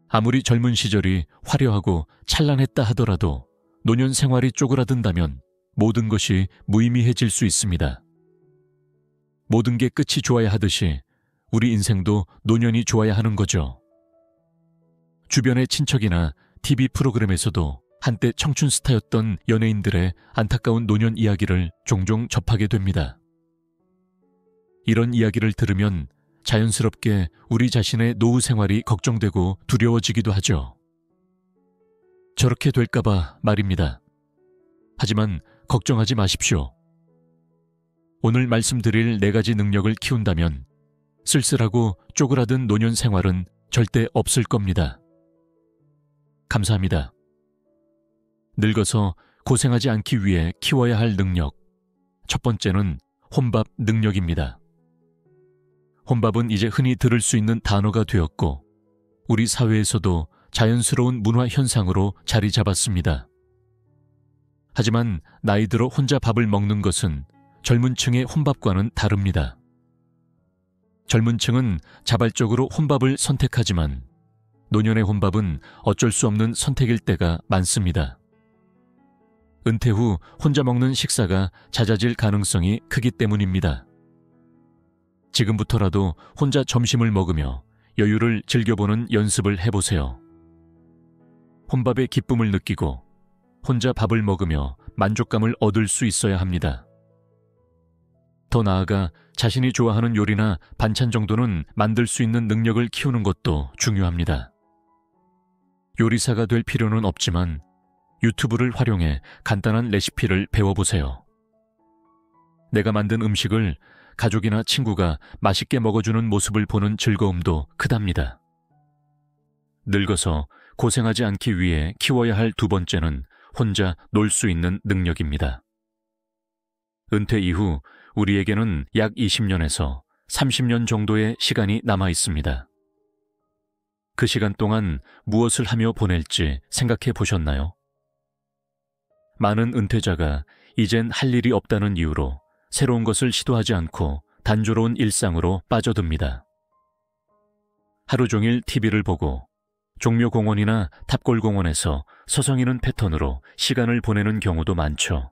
아무리 젊은 시절이 화려하고 찬란했다 하더라도 노년 생활이 쪼그라든다면 모든 것이 무의미해질 수 있습니다. 모든 게 끝이 좋아야 하듯이 우리 인생도 노년이 좋아야 하는 거죠. 주변의 친척이나 TV 프로그램에서도 한때 청춘 스타였던 연예인들의 안타까운 노년 이야기를 종종 접하게 됩니다. 이런 이야기를 들으면 자연스럽게 우리 자신의 노후 생활이 걱정되고 두려워지기도 하죠. 저렇게 될까봐 말입니다. 하지만 걱정하지 마십시오. 오늘 말씀드릴 4가지 능력을 키운다면 쓸쓸하고 쪼그라든 노년 생활은 절대 없을 겁니다. 감사합니다. 늙어서 고생하지 않기 위해 키워야 할 능력. 첫 번째는 혼밥 능력입니다. 혼밥은 이제 흔히 들을 수 있는 단어가 되었고 우리 사회에서도 자연스러운 문화 현상으로 자리 잡았습니다. 하지만 나이 들어 혼자 밥을 먹는 것은 젊은 층의 혼밥과는 다릅니다. 젊은 층은 자발적으로 혼밥을 선택하지만 노년의 혼밥은 어쩔 수 없는 선택일 때가 많습니다. 은퇴 후 혼자 먹는 식사가 잦아질 가능성이 크기 때문입니다. 지금부터라도 혼자 점심을 먹으며 여유를 즐겨보는 연습을 해보세요. 혼밥의 기쁨을 느끼고 혼자 밥을 먹으며 만족감을 얻을 수 있어야 합니다. 더 나아가 자신이 좋아하는 요리나 반찬 정도는 만들 수 있는 능력을 키우는 것도 중요합니다. 요리사가 될 필요는 없지만 유튜브를 활용해 간단한 레시피를 배워보세요. 내가 만든 음식을 가족이나 친구가 맛있게 먹어주는 모습을 보는 즐거움도 크답니다. 늙어서 고생하지 않기 위해 키워야 할 2번째는 혼자 놀 수 있는 능력입니다. 은퇴 이후 우리에게는 약 20년에서 30년 정도의 시간이 남아 있습니다. 그 시간 동안 무엇을 하며 보낼지 생각해 보셨나요? 많은 은퇴자가 이젠 할 일이 없다는 이유로 새로운 것을 시도하지 않고 단조로운 일상으로 빠져듭니다. 하루 종일 TV를 보고 종묘공원이나 탑골공원에서 서성이는 패턴으로 시간을 보내는 경우도 많죠.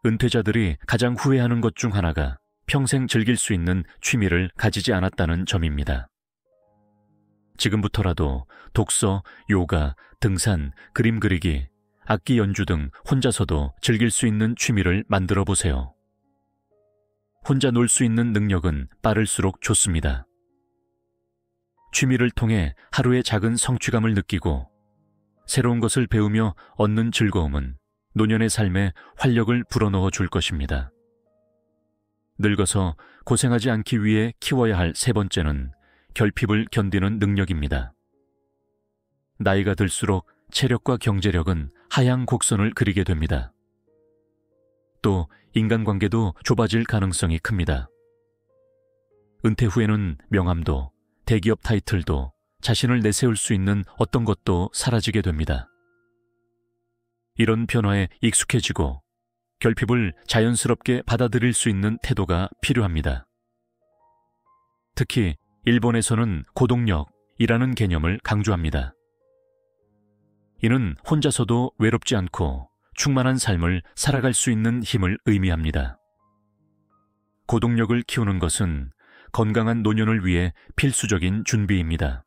은퇴자들이 가장 후회하는 것 중 하나가 평생 즐길 수 있는 취미를 가지지 않았다는 점입니다. 지금부터라도 독서, 요가, 등산, 그림 그리기, 악기 연주 등 혼자서도 즐길 수 있는 취미를 만들어 보세요. 혼자 놀 수 있는 능력은 빠를수록 좋습니다. 취미를 통해 하루의 작은 성취감을 느끼고 새로운 것을 배우며 얻는 즐거움은 노년의 삶에 활력을 불어넣어 줄 것입니다. 늙어서 고생하지 않기 위해 키워야 할 3번째는 결핍을 견디는 능력입니다. 나이가 들수록 체력과 경제력은 하향 곡선을 그리게 됩니다. 또 인간관계도 좁아질 가능성이 큽니다. 은퇴 후에는 명함도 대기업 타이틀도 자신을 내세울 수 있는 어떤 것도 사라지게 됩니다. 이런 변화에 익숙해지고 결핍을 자연스럽게 받아들일 수 있는 태도가 필요합니다. 특히 일본에서는 고동력이라는 개념을 강조합니다. 이는 혼자서도 외롭지 않고 충만한 삶을 살아갈 수 있는 힘을 의미합니다. 고동력을 키우는 것은 건강한 노년을 위해 필수적인 준비입니다.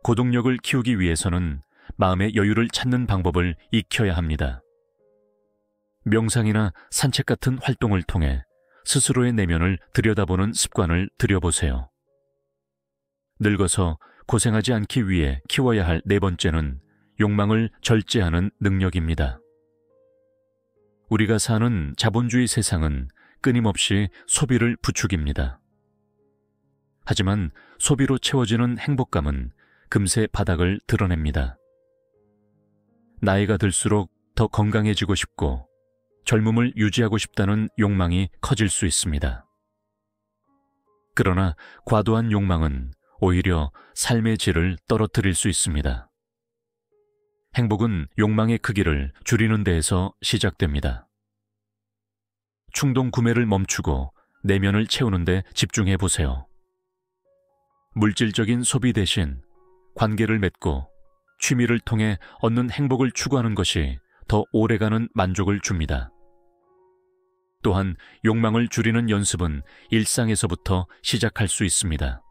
고동력을 키우기 위해서는 마음의 여유를 찾는 방법을 익혀야 합니다. 명상이나 산책 같은 활동을 통해 스스로의 내면을 들여다보는 습관을 들여보세요. 늙어서 고생하지 않기 위해 키워야 할 4번째는 욕망을 절제하는 능력입니다. 우리가 사는 자본주의 세상은 끊임없이 소비를 부추깁니다. 하지만 소비로 채워지는 행복감은 금세 바닥을 드러냅니다. 나이가 들수록 더 건강해지고 싶고 젊음을 유지하고 싶다는 욕망이 커질 수 있습니다. 그러나 과도한 욕망은 오히려 삶의 질을 떨어뜨릴 수 있습니다. 행복은 욕망의 크기를 줄이는 데에서 시작됩니다. 충동 구매를 멈추고 내면을 채우는 데 집중해 보세요. 물질적인 소비 대신 관계를 맺고 취미를 통해 얻는 행복을 추구하는 것이 더 오래가는 만족을 줍니다. 또한 욕망을 줄이는 연습은 일상에서부터 시작할 수 있습니다.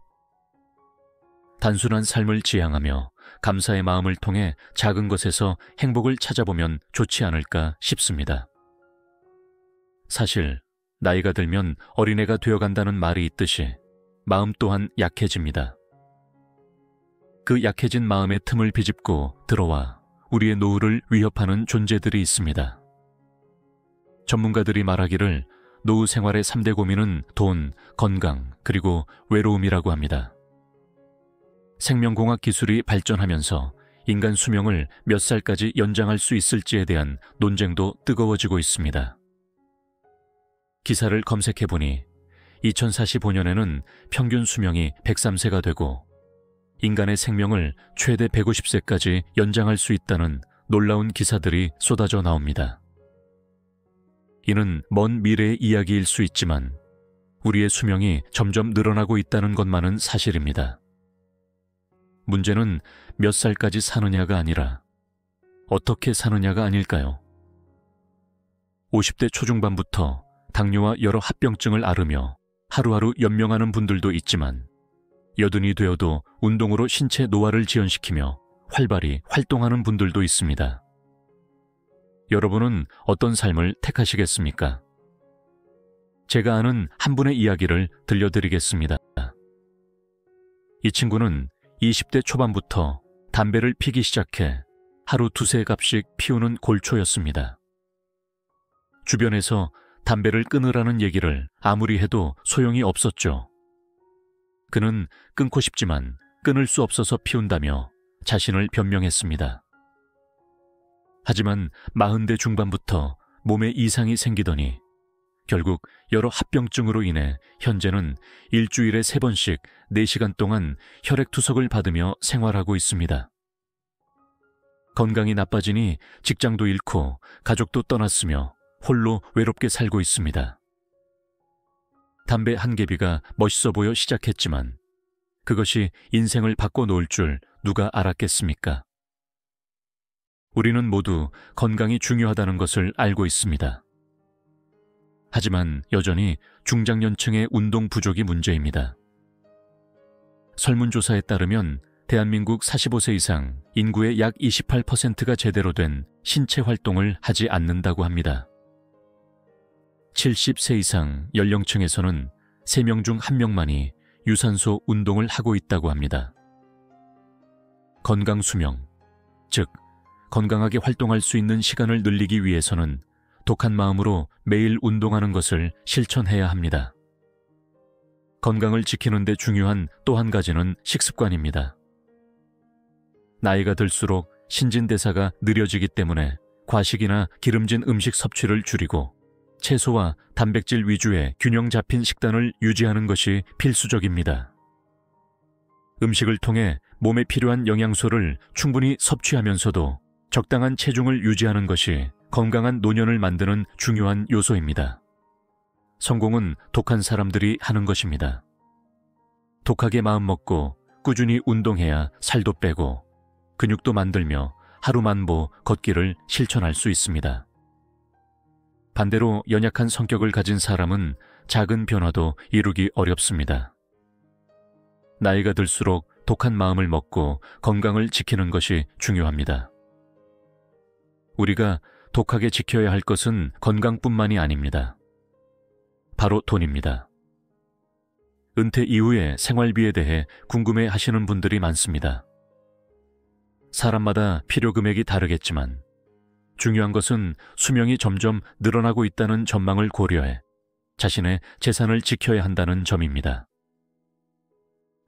단순한 삶을 지향하며 감사의 마음을 통해 작은 것에서 행복을 찾아보면 좋지 않을까 싶습니다. 사실 나이가 들면 어린애가 되어간다는 말이 있듯이 마음 또한 약해집니다. 그 약해진 마음의 틈을 비집고 들어와 우리의 노후를 위협하는 존재들이 있습니다. 전문가들이 말하기를 노후 생활의 3대 고민은 돈, 건강, 그리고 외로움이라고 합니다. 생명공학 기술이 발전하면서 인간 수명을 몇 살까지 연장할 수 있을지에 대한 논쟁도 뜨거워지고 있습니다. 기사를 검색해보니 2045년에는 평균 수명이 103세가 되고 인간의 생명을 최대 150세까지 연장할 수 있다는 놀라운 기사들이 쏟아져 나옵니다. 이는 먼 미래의 이야기일 수 있지만 우리의 수명이 점점 늘어나고 있다는 것만은 사실입니다. 문제는 몇 살까지 사느냐가 아니라 어떻게 사느냐가 아닐까요? 50대 초중반부터 당뇨와 여러 합병증을 앓으며 하루하루 연명하는 분들도 있지만 여든이 되어도 운동으로 신체 노화를 지연시키며 활발히 활동하는 분들도 있습니다. 여러분은 어떤 삶을 택하시겠습니까? 제가 아는 한 분의 이야기를 들려드리겠습니다. 이 친구는 20대 초반부터 담배를 피기 시작해 하루 2-3갑씩 피우는 골초였습니다. 주변에서 담배를 끊으라는 얘기를 아무리 해도 소용이 없었죠. 그는 끊고 싶지만 끊을 수 없어서 피운다며 자신을 변명했습니다. 하지만 40대 중반부터 몸에 이상이 생기더니 결국 여러 합병증으로 인해 현재는 일주일에 3번씩 4시간 동안 혈액투석을 받으며 생활하고 있습니다. 건강이 나빠지니 직장도 잃고 가족도 떠났으며 홀로 외롭게 살고 있습니다. 담배 한 개비가 멋있어 보여 시작했지만 그것이 인생을 바꿔놓을 줄 누가 알았겠습니까? 우리는 모두 건강이 중요하다는 것을 알고 있습니다. 하지만 여전히 중장년층의 운동 부족이 문제입니다. 설문조사에 따르면 대한민국 45세 이상 인구의 약 28%가 제대로 된 신체 활동을 하지 않는다고 합니다. 70세 이상 연령층에서는 3명 중 1명만이 유산소 운동을 하고 있다고 합니다. 건강 수명, 즉 건강하게 활동할 수 있는 시간을 늘리기 위해서는 독한 마음으로 매일 운동하는 것을 실천해야 합니다. 건강을 지키는 데 중요한 또 한 가지는 식습관입니다. 나이가 들수록 신진대사가 느려지기 때문에 과식이나 기름진 음식 섭취를 줄이고 채소와 단백질 위주의 균형 잡힌 식단을 유지하는 것이 필수적입니다. 음식을 통해 몸에 필요한 영양소를 충분히 섭취하면서도 적당한 체중을 유지하는 것이 건강한 노년을 만드는 중요한 요소입니다. 성공은 독한 사람들이 하는 것입니다. 독하게 마음먹고 꾸준히 운동해야 살도 빼고 근육도 만들며 하루만보 걷기를 실천할 수 있습니다. 반대로 연약한 성격을 가진 사람은 작은 변화도 이루기 어렵습니다. 나이가 들수록 독한 마음을 먹고 건강을 지키는 것이 중요합니다. 우리가 독하게 지켜야 할 것은 건강뿐만이 아닙니다. 바로 돈입니다. 은퇴 이후의 생활비에 대해 궁금해 하시는 분들이 많습니다. 사람마다 필요 금액이 다르겠지만 중요한 것은 수명이 점점 늘어나고 있다는 전망을 고려해 자신의 재산을 지켜야 한다는 점입니다.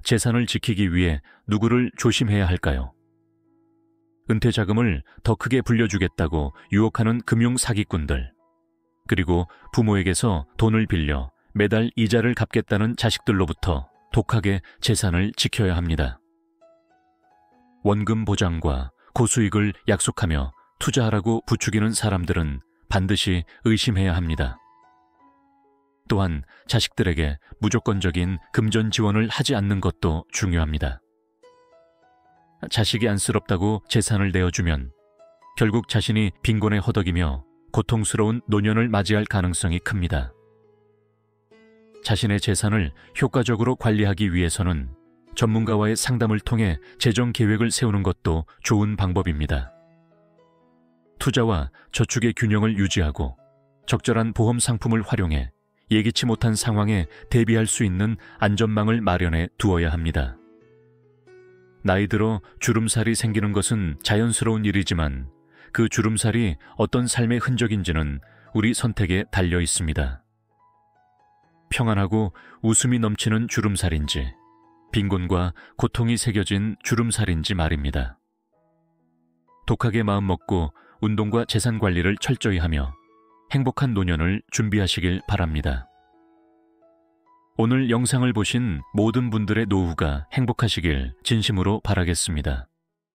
재산을 지키기 위해 누구를 조심해야 할까요? 은퇴 자금을 더 크게 불려주겠다고 유혹하는 금융 사기꾼들, 그리고 부모에게서 돈을 빌려 매달 이자를 갚겠다는 자식들로부터 독하게 재산을 지켜야 합니다. 원금 보장과 고수익을 약속하며 투자하라고 부추기는 사람들은 반드시 의심해야 합니다. 또한 자식들에게 무조건적인 금전 지원을 하지 않는 것도 중요합니다. 자식이 안쓰럽다고 재산을 내어주면 결국 자신이 빈곤에 허덕이며 고통스러운 노년을 맞이할 가능성이 큽니다. 자신의 재산을 효과적으로 관리하기 위해서는 전문가와의 상담을 통해 재정 계획을 세우는 것도 좋은 방법입니다. 투자와 저축의 균형을 유지하고 적절한 보험 상품을 활용해 예기치 못한 상황에 대비할 수 있는 안전망을 마련해 두어야 합니다. 나이 들어 주름살이 생기는 것은 자연스러운 일이지만 그 주름살이 어떤 삶의 흔적인지는 우리 선택에 달려 있습니다. 평안하고 웃음이 넘치는 주름살인지 빈곤과 고통이 새겨진 주름살인지 말입니다. 독하게 마음먹고 운동과 재산 관리를 철저히 하며 행복한 노년을 준비하시길 바랍니다. 오늘 영상을 보신 모든 분들의 노후가 행복하시길 진심으로 바라겠습니다.